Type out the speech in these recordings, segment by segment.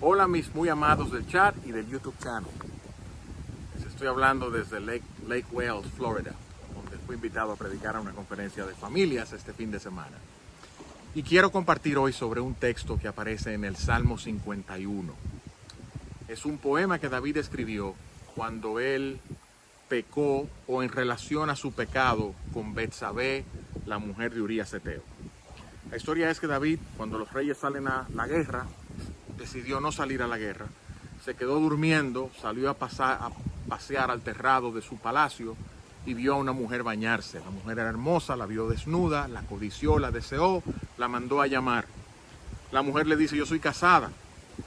Hola mis muy amados del chat y del YouTube channel. Les estoy hablando desde Lake Wales, Florida, donde fui invitado a predicar a una conferencia de familias este fin de semana. Y quiero compartir hoy sobre un texto que aparece en el Salmo 51. Es un poema que David escribió cuando él pecó o en relación a su pecado con Betsabé, la mujer de Urías Eteo. La historia es que David, cuando los reyes salen a la guerra, decidió no salir a la guerra, se quedó durmiendo, salió a pasear al terrado de su palacio y vio a una mujer bañarse. La mujer era hermosa, la vio desnuda, la codició, la deseó, la mandó a llamar. La mujer le dice: yo soy casada,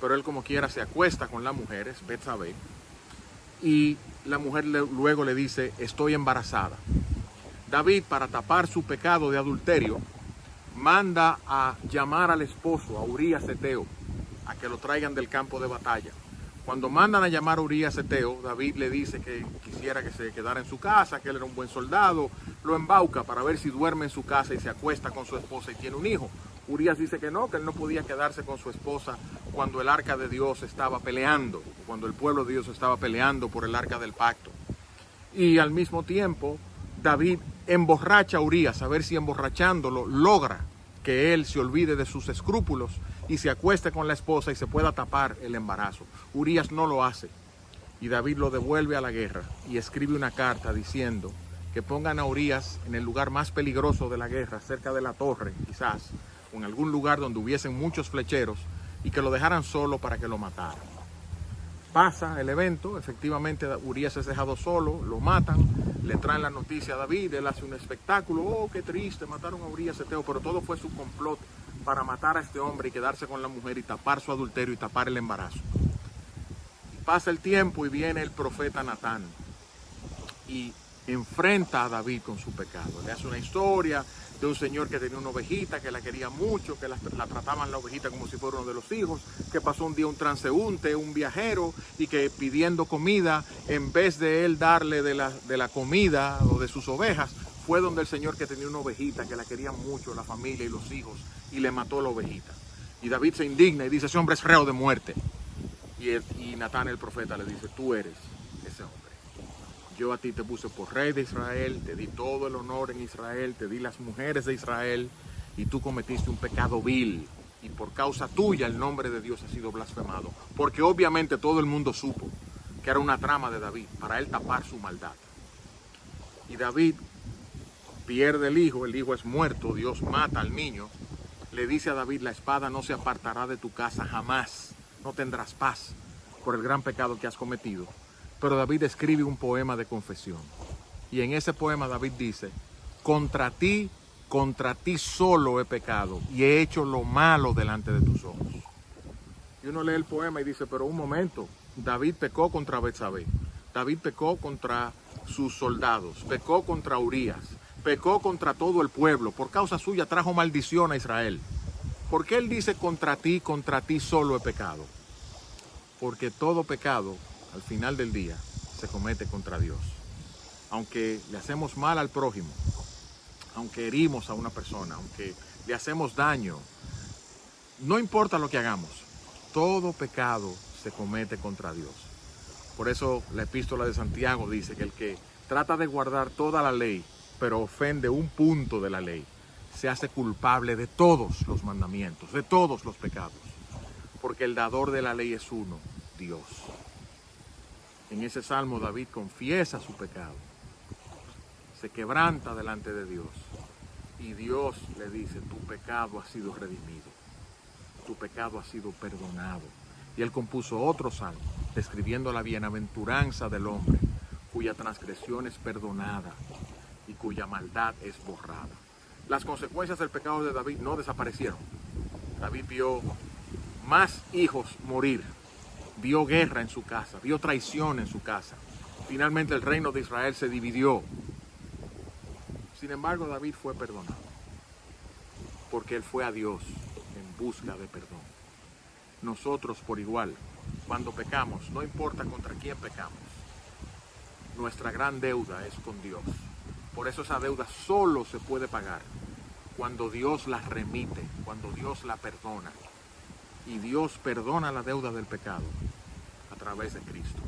pero él como quiera se acuesta con la mujer, es Betsabé, y la mujer luego le dice: estoy embarazada. David, para tapar su pecado de adulterio, manda a llamar al esposo, a Urías Eteo, a que lo traigan del campo de batalla. Cuando mandan a llamar a Urías Eteo, David le dice que quisiera que se quedara en su casa, que él era un buen soldado, lo embauca para ver si duerme en su casa y se acuesta con su esposa y tiene un hijo. Urías dice que no, que él no podía quedarse con su esposa cuando el arca de Dios estaba peleando, cuando el pueblo de Dios estaba peleando por el arca del pacto. Y al mismo tiempo, David emborracha a Urías, a ver si emborrachándolo logra que él se olvide de sus escrúpulos y se acueste con la esposa y se pueda tapar el embarazo. Urías no lo hace y David lo devuelve a la guerra y escribe una carta diciendo que pongan a Urías en el lugar más peligroso de la guerra, cerca de la torre quizás, o en algún lugar donde hubiesen muchos flecheros, y que lo dejaran solo para que lo mataran. Pasa el evento, efectivamente Urías es dejado solo, lo matan, le traen la noticia a David, él hace un espectáculo: oh, qué triste, mataron a Urías Eteo, pero todo fue su complot para matar a este hombre y quedarse con la mujer y tapar su adulterio y tapar el embarazo. Y pasa el tiempo y viene el profeta Natán y enfrenta a David con su pecado. Le hace una historia de un señor que tenía una ovejita, que la quería mucho, que la trataban la ovejita como si fuera uno de los hijos, que pasó un día un transeúnte, un viajero, y que pidiendo comida, en vez de él darle de la comida o de sus ovejas, fue donde el señor que tenía una ovejita, que la quería mucho, la familia y los hijos, y le mató la ovejita. Y David se indigna y dice: ese hombre es reo de muerte. Y Natán el profeta le dice: tú eres ese hombre. Yo a ti te puse por rey de Israel, te di todo el honor en Israel, te di las mujeres de Israel, y tú cometiste un pecado vil, y por causa tuya el nombre de Dios ha sido blasfemado, porque obviamente todo el mundo supo que era una trama de David para él tapar su maldad. Y David pierde el hijo es muerto, Dios mata al niño, le dice a David: la espada no se apartará de tu casa jamás, no tendrás paz por el gran pecado que has cometido. Pero David escribe un poema de confesión. Y en ese poema David dice: contra ti solo he pecado y he hecho lo malo delante de tus ojos. Y uno lee el poema y dice: pero un momento, David pecó contra Betsabé, David pecó contra sus soldados, pecó contra Urías, pecó contra todo el pueblo, por causa suya trajo maldición a Israel. ¿Por qué él dice contra ti solo he pecado? Porque todo pecado, al final del día, se comete contra Dios. Aunque le hacemos mal al prójimo, aunque herimos a una persona, aunque le hacemos daño, no importa lo que hagamos, todo pecado se comete contra Dios. Por eso la epístola de Santiago dice que el que trata de guardar toda la ley, pero ofende un punto de la ley, se hace culpable de todos los mandamientos, de todos los pecados. Porque el dador de la ley es uno, Dios. En ese salmo David confiesa su pecado, se quebranta delante de Dios y Dios le dice: tu pecado ha sido redimido, tu pecado ha sido perdonado. Y él compuso otro salmo describiendo la bienaventuranza del hombre cuya transgresión es perdonada y cuya maldad es borrada. Las consecuencias del pecado de David no desaparecieron. David vio más hijos morir, vio guerra en su casa, vio traición en su casa. Finalmente el reino de Israel se dividió. Sin embargo, David fue perdonado, porque él fue a Dios en busca de perdón. Nosotros por igual, cuando pecamos, no importa contra quién pecamos, nuestra gran deuda es con Dios. Por eso esa deuda solo se puede pagar cuando Dios la remite, cuando Dios la perdona. y Dios perdona la deuda del pecado a través de Cristo.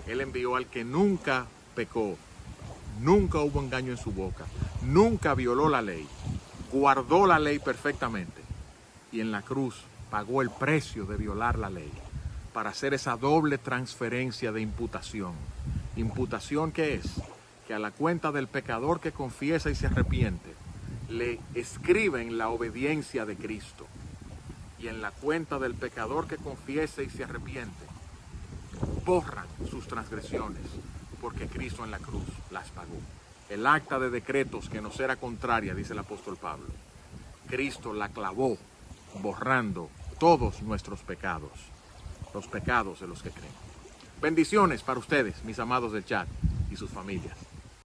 Él envió al que nunca pecó, nunca hubo engaño en su boca, nunca violó la ley, guardó la ley perfectamente y en la cruz pagó el precio de violar la ley para hacer esa doble transferencia de imputación. ¿Imputación qué es? Que a la cuenta del pecador que confiesa y se arrepiente, le escriben la obediencia de Cristo. Y en la cuenta del pecador que confiesa y se arrepiente, borran sus transgresiones, porque Cristo en la cruz las pagó. El acta de decretos que nos era contraria, dice el apóstol Pablo, Cristo la clavó, borrando todos nuestros pecados, los pecados de los que creen. Bendiciones para ustedes, mis amados del chat y sus familias.